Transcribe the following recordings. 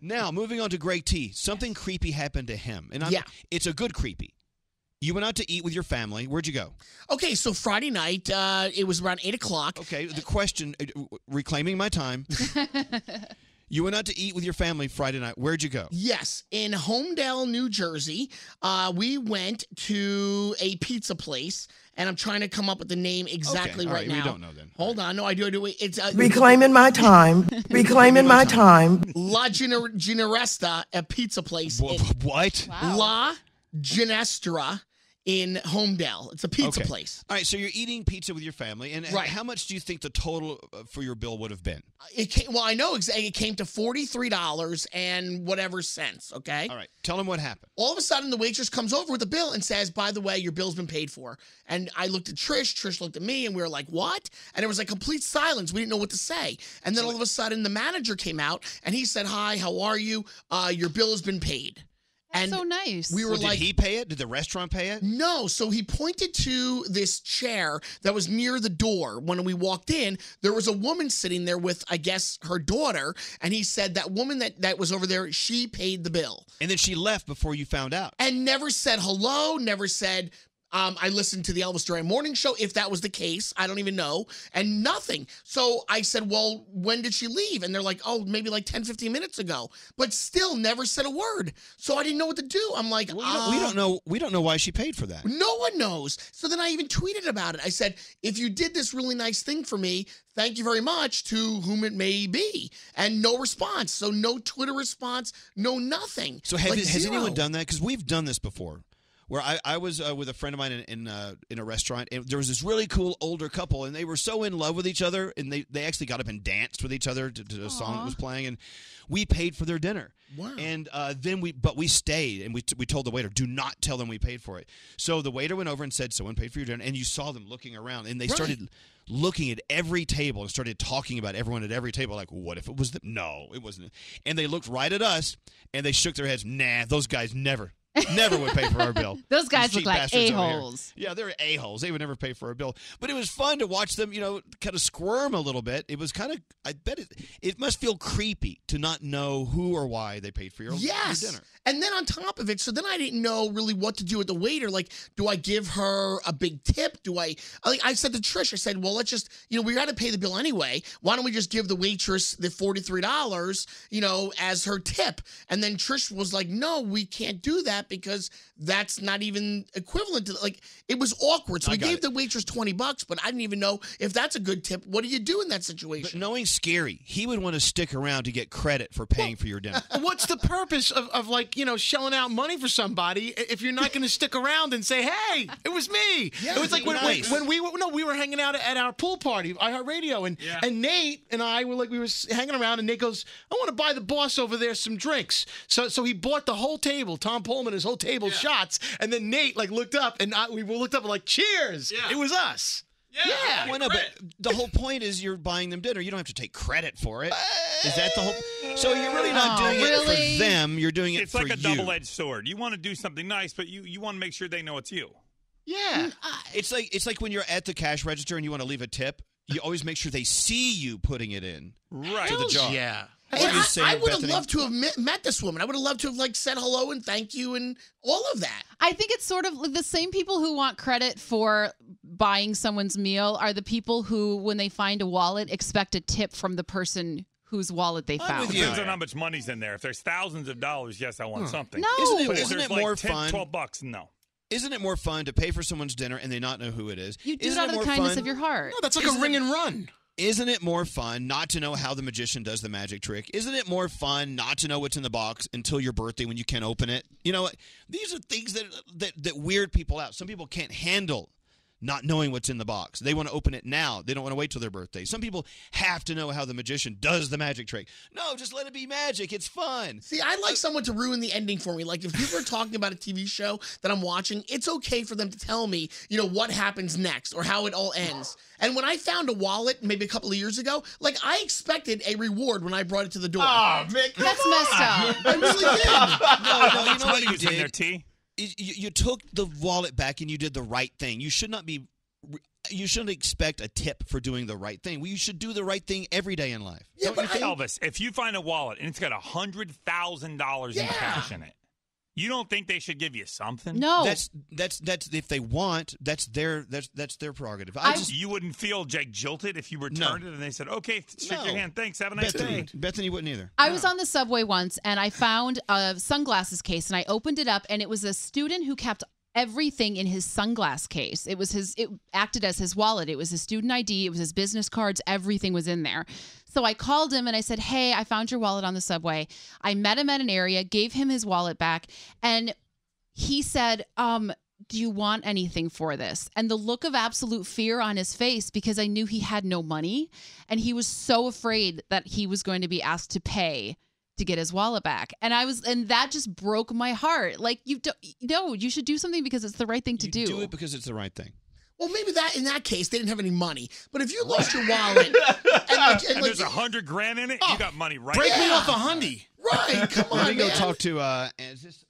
Now, moving on to Greg T. Something creepy happened to him. And it's a good creepy. You went out to eat with your family. Where'd you go? Okay, so Friday night, it was around 8 o'clock. Okay, the question, reclaiming my time. You went out to eat with your family Friday night. Where'd you go? Yes, in Homedale, New Jersey. We went to a pizza place, and I'm trying to come up with the name exactly right now. We don't know then. Hold on. No, I do. It's reclaiming my time. Reclaiming my time. La Ginestra, a pizza place. What? Wow. La Ginestra in Homedale. It's a pizza place. All right, so you're eating pizza with your family, and how much do you think the total for your bill would have been? I know exactly. It came to $43 and whatever cents, okay? All right, tell them what happened. All of a sudden, the waitress comes over with a bill and says, by the way, your bill's been paid for. And I looked at Trish looked at me, and we were like, what? And it was like complete silence. We didn't know what to say. And then all of a sudden, the manager came out, and he said, hi, how are you? Your bill has been paid. That's so nice. We were did he pay it? Did the restaurant pay it? No. So he pointed to this chair that was near the door. When we walked in, there was a woman sitting there with, I guess, her daughter. And he said that woman that was over there, she paid the bill. And then she left before you found out. And never said hello, never said... I listened to the Elvis Duran morning show, if that was the case. I don't even know. And nothing. So I said, well, when did she leave? And they're like, oh, maybe like 10, 15 minutes ago. But still never said a word. So I didn't know what to do. I'm like, we don't know. We don't know why she paid for that. No one knows. So then I even tweeted about it. I said, if you did this really nice thing for me, thank you very much to whom it may be. And no response. So no Twitter response, no nothing. So has anyone done that? Because we've done this before. Where I was with a friend of mine in a restaurant, and there was this really cool older couple, and they were so in love with each other, and they actually got up and danced with each other to a song that was playing, and we paid for their dinner. Wow. And then we stayed, and we told the waiter, do not tell them we paid for it. So the waiter went over and said, someone paid for your dinner, and you saw them looking around, and they started looking at every table and started talking about everyone at every table, like, what if it was them? No, it wasn't. And they looked right at us, and they shook their heads, nah, those guys never would pay for our bill. Those guys look like a-holes. Yeah, they're a-holes. They would never pay for our bill. But it was fun to watch them, kind of squirm a little bit. It was kind of, I bet it must feel creepy to not know who or why they paid for your dinner. And then on top of it, so then I didn't know really what to do with the waiter. Like, do I give her a big tip? I said to Trish, I said, well, let's just, we got to pay the bill anyway. Why don't we just give the waitress the $43, as her tip? And then Trish was like, no, we can't do that because that's not even equivalent to, it was awkward. So we gave the waitress $20, but I didn't even know if that's a good tip. What do you do in that situation? But knowing Scary, he would want to stick around to get credit for paying for your dinner. What's the purpose of shelling out money for somebody if you're not going to stick around and say, hey, it was me. Yeah, it was like when we were hanging out at our pool party, iHeartRadio, and Nate and I we were hanging around, and Nate goes, I want to buy the boss over there some drinks. So he bought the whole table, Tom Pullman, his whole table shots, and then Nate looked up, and we looked up and cheers. Yeah. It was us. Yeah. Well, no, but the whole point is you're buying them dinner. You don't have to take credit for it. Is that the whole? So you're really not doing it for them. You're doing it for you. It's like a double-edged sword. You want to do something nice, but you want to make sure they know it's you. Yeah. It's like when you're at the cash register and you want to leave a tip. You always make sure they see you putting it in to the jar. Yeah. I would have loved to have met this woman. I would have loved to have said hello and thank you and all of that. I think it's sort of the same people who want credit for buying someone's meal are the people who, when they find a wallet, expect a tip from the person whose wallet they found. Depends on how much money's in there. If there's thousands of dollars, yes, I want something. No. Isn't it more fun? $12, no. Isn't it more fun to pay for someone's dinner and they not know who it is? You do it out of the kindness of your heart. No, that's like a ring and run. Isn't it more fun not to know how the magician does the magic trick? Isn't it more fun not to know what's in the box until your birthday when you can't open it? These are things that weird people out. Some people can't handle not knowing what's in the box. They want to open it now. They don't want to wait till their birthday. Some people have to know how the magician does the magic trick. No, just let it be magic. It's fun. See, I'd like someone to ruin the ending for me. Like, if people are talking about a TV show that I'm watching, it's okay for them to tell me, what happens next or how it all ends. And when I found a wallet maybe a couple of years ago, I expected a reward when I brought it to the door. Oh, man, that's messed up. I really did. No, you know what you did? In there, T? You took the wallet back and you did the right thing. You should not be you shouldn't expect a tip for doing the right thing. You should do the right thing every day in life. Yeah, but Elvis, if you find a wallet and it's got $100,000 in cash in it, you don't think they should give you something? No. That's if they want. That's their prerogative. You wouldn't feel jilted if you returned it and they said, "Okay, shake your hand, thanks, have a nice day." Bethany wouldn't either. I was on the subway once and I found a sunglasses case and I opened it up and it was a student who kept everything in his sunglass case. It acted as his wallet. It was his student ID. It was his business cards. Everything was in there. So I called him and I said, hey, I found your wallet on the subway. I met him at an area, gave him his wallet back. And he said, do you want anything for this? And the look of absolute fear on his face, because I knew he had no money and he was so afraid that he was going to be asked to pay to get his wallet back. And that just broke my heart. Like, you should do something because it's the right thing to do. Do it because it's the right thing. Well, maybe in that case, they didn't have any money. But if you lost your wallet and there's $100,000 in it, you got money right break now. me off $100. Right, come on, Let me go man. talk to is this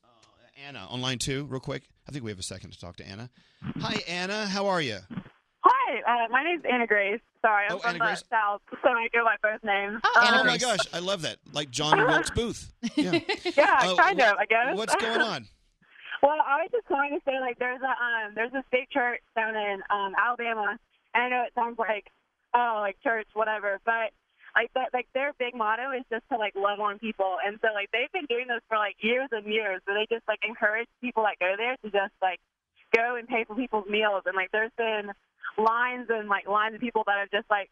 Anna on line 2 real quick. I think we have a second to talk to Anna. Hi, Anna. How are you? Hi, my name's Anna Grace. Sorry, I'm from the South, so I go by both names. Oh my gosh, I love that. Like John Wilkes Booth. Yeah, kind of, I guess. What's going on? Well, I was just calling to say, like, there's this big church down in Alabama, and I know it sounds like church, whatever, but like their big motto is just to like love on people, and so like they've been doing this for like years and years, where they just like encourage people that go there to just like go and pay for people's meals, and like there's been lines of people that are just like,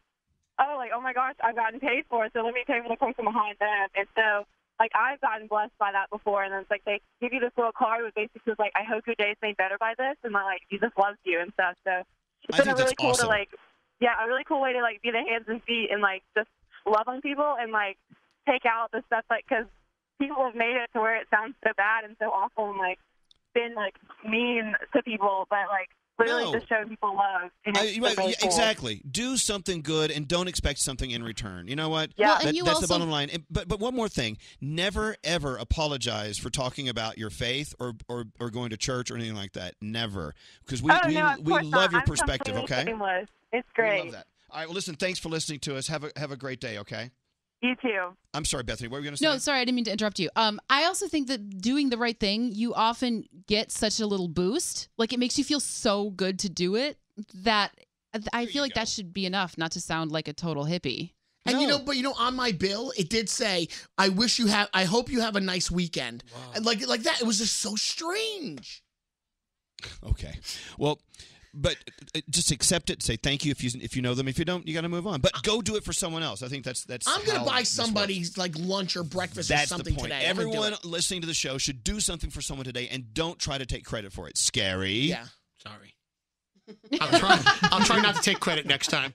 oh my gosh, I've gotten paid for it, so let me pay for the person behind them. And so like I've gotten blessed by that before, and it's like they give you this little card with basically says like, I hope your day's made better by this, and like Jesus loves you and stuff. So it's been a really cool awesome. a really cool way to like be the hands and feet and like just love on people and like take out the stuff, like, because people have made it to where it sounds so bad and so awful and like been like mean to people, but like really just showing people love. And really cool. Exactly. Do something good and don't expect something in return. You know what? Yeah. Well, That's the bottom line. But one more thing. Never, ever apologize for talking about your faith or going to church or anything like that. Never. Because we love your perspective, okay? Shameless. It's great. We love that. All right, well, listen, thanks for listening to us. Have a great day, okay? You too. I'm sorry, Bethany. What were you going to say? No, sorry, I didn't mean to interrupt you. I also think that doing the right thing, you often get such a little boost. Like, it makes you feel so good to do it that I feel like that should be enough not to sound like a total hippie. And on my bill, it did say, I hope you have a nice weekend. Wow. And like that, it was just so strange. Okay. Well, but just accept it. Say thank you if you know them. If you don't, you got to move on. But go do it for someone else. I think that's. I'm gonna buy somebody's like lunch or breakfast or something the point. today. Everyone listening to the show should do something for someone today, and don't try to take credit for it. Scary. Yeah. Sorry. I'll try not to take credit next time.